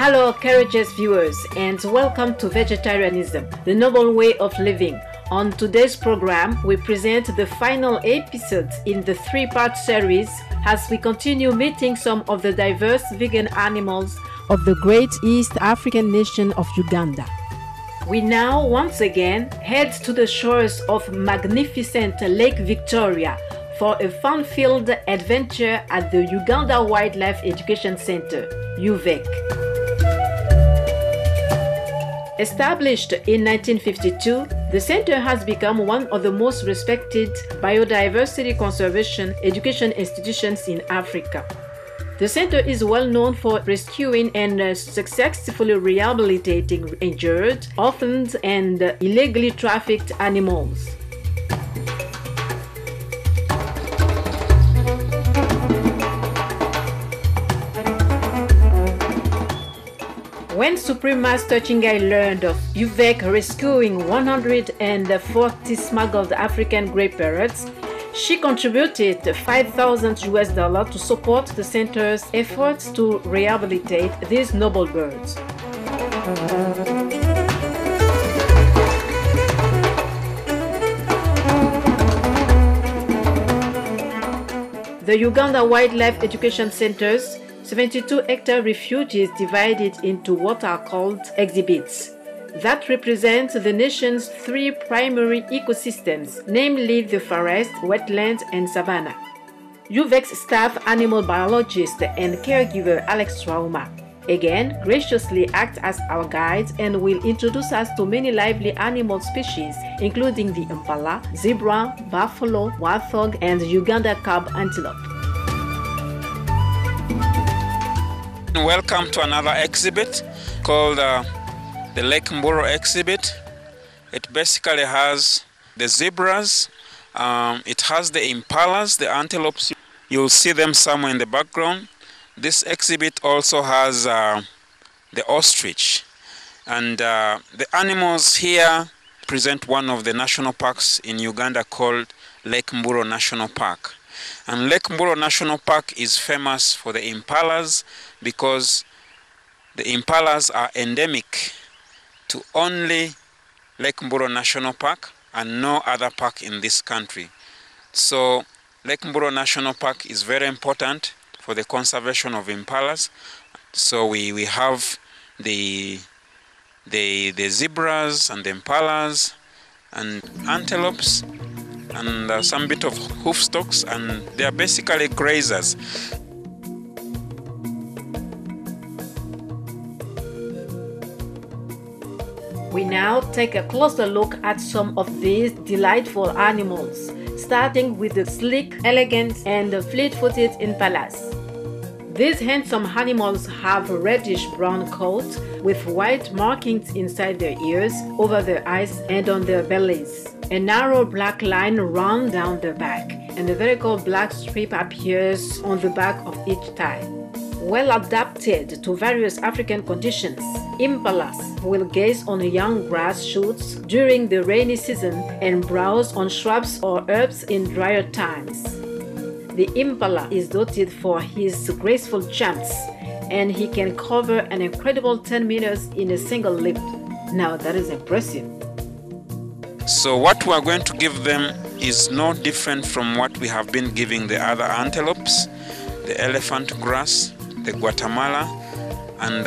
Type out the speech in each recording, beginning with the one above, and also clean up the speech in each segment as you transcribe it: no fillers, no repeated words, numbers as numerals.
Hello courageous viewers, and welcome to Vegetarianism, the noble way of living. On today's program, we present the final episode in the three-part series as we continue meeting some of the diverse vegan animals of the great East African nation of Uganda. We now once again head to the shores of magnificent Lake Victoria for a fun-filled adventure at the Uganda Wildlife Education Center, UVEC. Established in 1952, the center has become one of the most respected biodiversity conservation education institutions in Africa. The center is well known for rescuing and successfully rehabilitating injured, orphaned, and illegally trafficked animals. When Supreme Master Chingai learned of UVEC rescuing 140 smuggled African grey parrots, she contributed $5,000 to support the center's efforts to rehabilitate these noble birds. The Uganda Wildlife Education Center's 72-hectare refuge is divided into what are called exhibits that represent the nation's three primary ecosystems, namely the forest, wetlands, and savanna. UVEC's staff animal biologist and caregiver Alex Trauma again graciously acts as our guides and will introduce us to many lively animal species, including the impala, zebra, buffalo, warthog, and Uganda cub antelope. Welcome to another exhibit called the Lake Mburo exhibit. It basically has the zebras, it has the impalas, the antelopes. You'll see them somewhere in the background. This exhibit also has the ostrich. And the animals here present one of the national parks in Uganda called Lake Mburo National Park. And Lake Mburo National Park is famous for the impalas because the impalas are endemic to only Lake Mburo National Park and no other park in this country. So Lake Mburo National Park is very important for the conservation of impalas. So we have the zebras and the impalas and antelopes and some bit of hoofstocks, and they are basically grazers. We now take a closer look at some of these delightful animals, starting with the sleek, elegant, and fleet-footed impalas. These handsome animals have a reddish-brown coat with white markings inside their ears, over their eyes, and on their bellies. A narrow black line runs down the back, and a vertical black strip appears on the back of each thigh. Well adapted to various African conditions, impalas will gaze on young grass shoots during the rainy season and browse on shrubs or herbs in drier times. The impala is noted for his graceful jumps, and he can cover an incredible 10 meters in a single leap. Now that is impressive. So what we are going to give them is no different from what we have been giving the other antelopes, the elephant grass, the Guatemala, and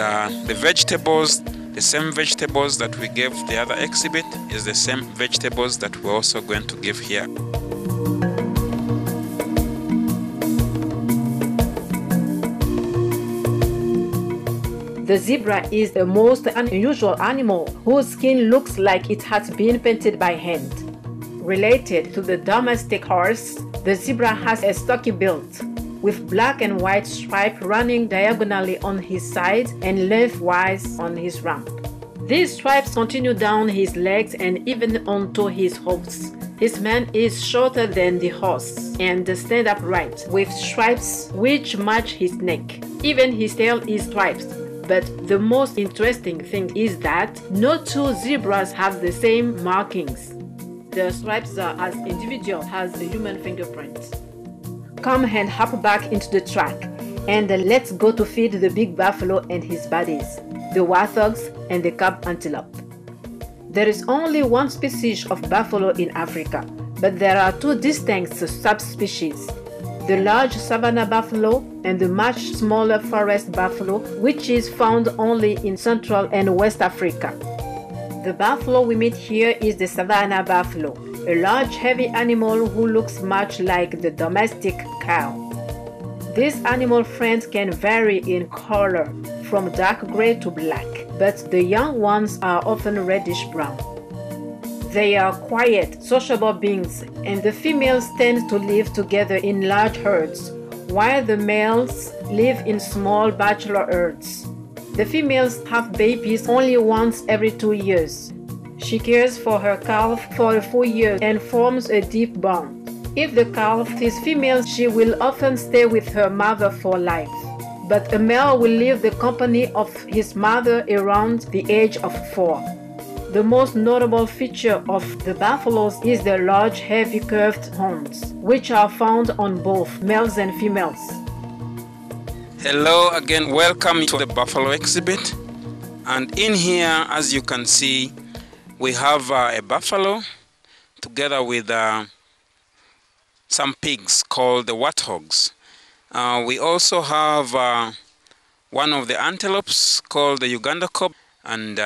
the vegetables. The same vegetables that we gave the other exhibit is the same vegetables that we're also going to give here. The zebra is the most unusual animal whose skin looks like it has been painted by hand. Related to the domestic horse, the zebra has a stocky build, with black and white stripes running diagonally on his side and lengthwise on his rump. These stripes continue down his legs and even onto his hooves. His mane is shorter than the horse and stand upright, with stripes which match his neck. Even his tail is striped. But the most interesting thing is that no two zebras have the same markings. The stripes are as individual as the human fingerprint. Come and hop back into the track. And let's go to feed the big buffalo and his buddies, the warthogs and the cub antelope. There is only one species of buffalo in Africa, but there are two distinct subspecies: the large savanna buffalo and the much smaller forest buffalo, which is found only in Central and West Africa. The buffalo we meet here is the savanna buffalo, a large heavy animal who looks much like the domestic cow. This animal friends can vary in color from dark gray to black, but the young ones are often reddish brown. They are quiet, sociable beings, and the females tend to live together in large herds, while the males live in small bachelor herds. The females have babies only once every 2 years. She cares for her calf for a full year and forms a deep bond. If the calf is female, she will often stay with her mother for life. But a male will leave the company of his mother around the age of 4. The most notable feature of the buffaloes is their large, heavy, curved horns, which are found on both males and females. Hello again, welcome to the buffalo exhibit. And in here, as you can see, we have a buffalo together with some pigs called the warthogs. We also have one of the antelopes called the Uganda cob, and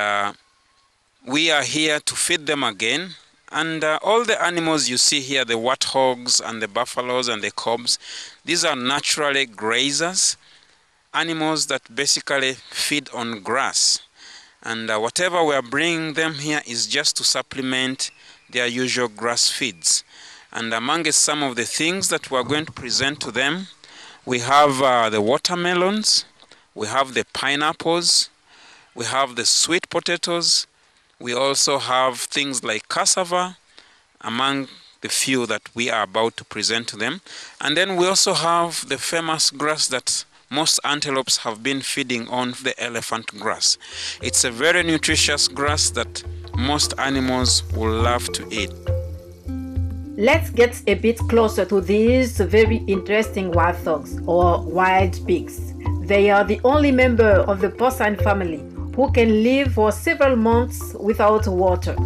we are here to feed them again. And all the animals you see here, the warthogs and the buffaloes and the cobs, these are naturally grazers, animals that basically feed on grass. And whatever we are bringing them here is just to supplement their usual grass feeds. And amongst some of the things that we are going to present to them, we have the watermelons, we have the pineapples, we have the sweet potatoes, we also have things like cassava, among the few that we are about to present to them. And then we also have the famous grass that most antelopes have been feeding on, the elephant grass. It's a very nutritious grass that most animals will love to eat. Let's get a bit closer to these very interesting warthogs or wild pigs. They are the only member of the porcine family who can live for several months without water.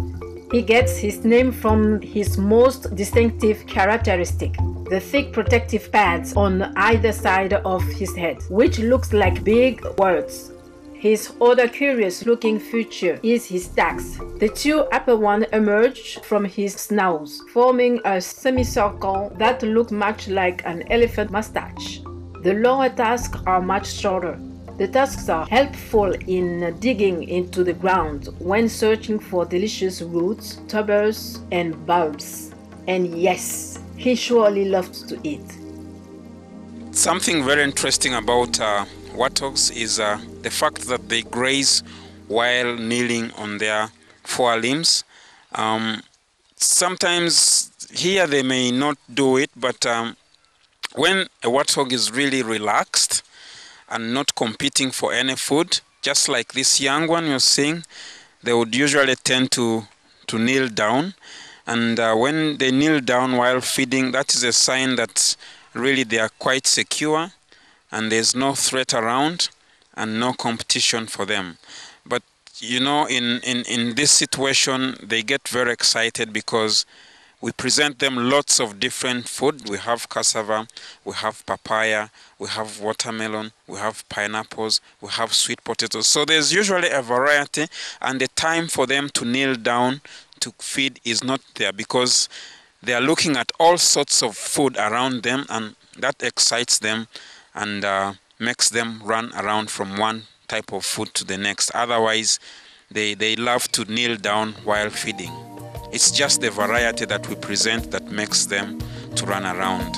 He gets his name from his most distinctive characteristic, the thick protective pads on either side of his head, which looks like big words. His other curious-looking feature is his tusks. The two upper ones emerge from his snout, forming a semicircle that looks much like an elephant mustache. The lower tusks are much shorter. The tusks are helpful in digging into the ground when searching for delicious roots, tubers, and bulbs. And yes, he surely loves to eat. Something very interesting about warthogs is the fact that they graze while kneeling on their forelimbs. Sometimes here they may not do it, but when a warthog is really relaxed and not competing for any food, just like this young one you're seeing, they would usually tend to kneel down. And when they kneel down while feeding, that is a sign that really they are quite secure and there's no threat around and no competition for them. But you know, in this situation, they get very excited because we present them lots of different food. We have cassava, we have papaya, we have watermelon, we have pineapples, we have sweet potatoes. So there's usually a variety, and the time for them to kneel down to feed is not there because they are looking at all sorts of food around them, and that excites them and makes them run around from one type of food to the next. Otherwise, they love to kneel down while feeding. It's just the variety that we present that makes them to run around.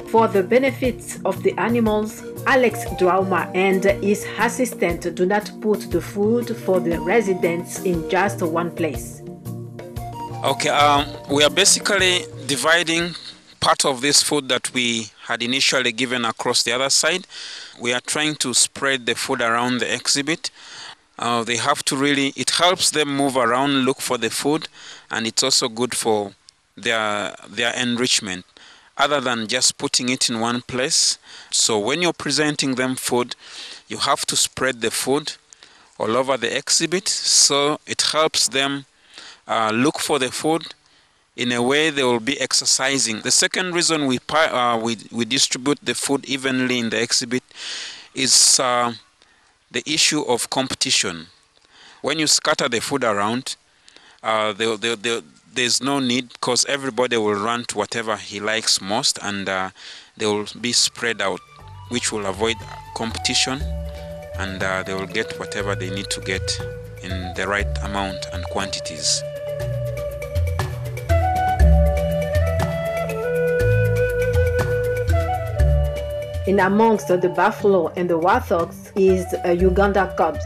For the benefits of the animals, Alex Dwauma and his assistant do not put the food for the residents in just one place. Okay, we are basically dividing part of this food that we had initially given across the other side. We are trying to spread the food around the exhibit. They have to really, it helps them move around, look for the food, and it's also good for their enrichment, other than just putting it in one place. So when you're presenting them food, you have to spread the food all over the exhibit, so it helps them look for the food. In a way, they will be exercising. The second reason we distribute the food evenly in the exhibit is the issue of competition. When you scatter the food around, there's no need, because everybody will run to whatever he likes most, and they will be spread out, which will avoid competition, and they will get whatever they need to get in the right amount and quantities. In amongst the buffalo and the warthogs is a Uganda cub.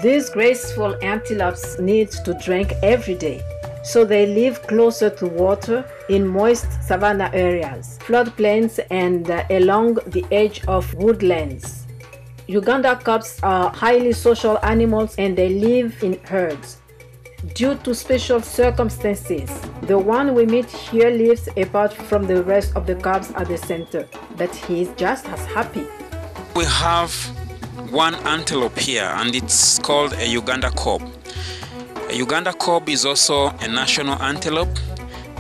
These graceful antelopes need to drink every day, so they live closer to water in moist savanna areas, floodplains, and along the edge of woodlands. Uganda cubs are highly social animals, and they live in herds. Due to special circumstances, the one we meet here lives apart from the rest of the cubs at the center, but he is just as happy. We have one antelope here, and it's called a Uganda cob. A Uganda cob is also a national antelope.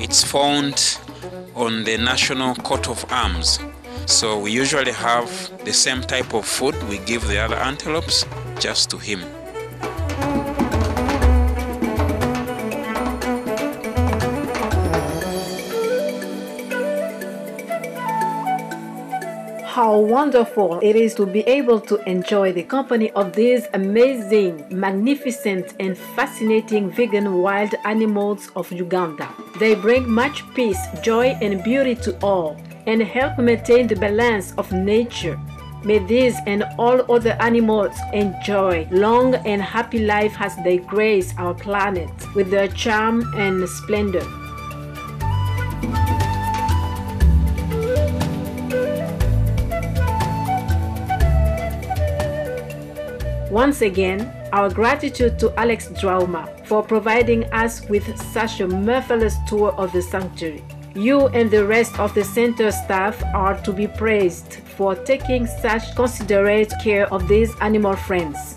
It's found on the national coat of arms. So we usually have the same type of food we give the other antelopes, just to him. How wonderful it is to be able to enjoy the company of these amazing, magnificent, and fascinating vegan wild animals of Uganda. They bring much peace, joy, and beauty to all, and help maintain the balance of nature. May these and all other animals enjoy long and happy life as they grace our planet with their charm and splendor. Once again, our gratitude to Alex Drauma for providing us with such a marvelous tour of the sanctuary. You and the rest of the center staff are to be praised for taking such considerate care of these animal friends.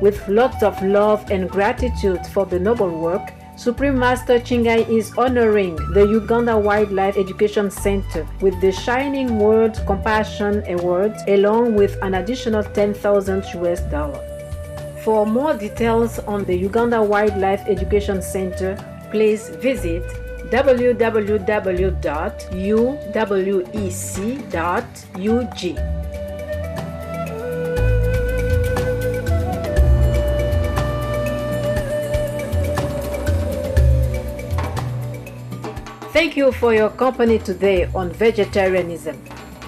With lots of love and gratitude for the noble work, Supreme Master Chingai is honoring the Uganda Wildlife Education Center with the Shining World Compassion Award, along with an additional $10,000 US. For more details on the Uganda Wildlife Education Center, please visit www.uwec.ug. Thank you for your company today on Vegetarianism,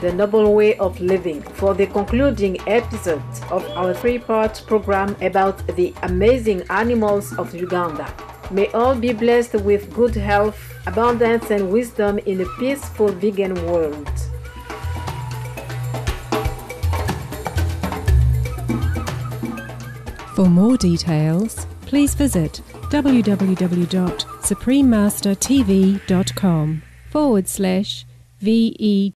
the Noble Way of Living, for the concluding episode of our three-part program about the amazing animals of Uganda. May all be blessed with good health, abundance, and wisdom in a peaceful vegan world. For more details, please visit www.suprememastertv.com/VEG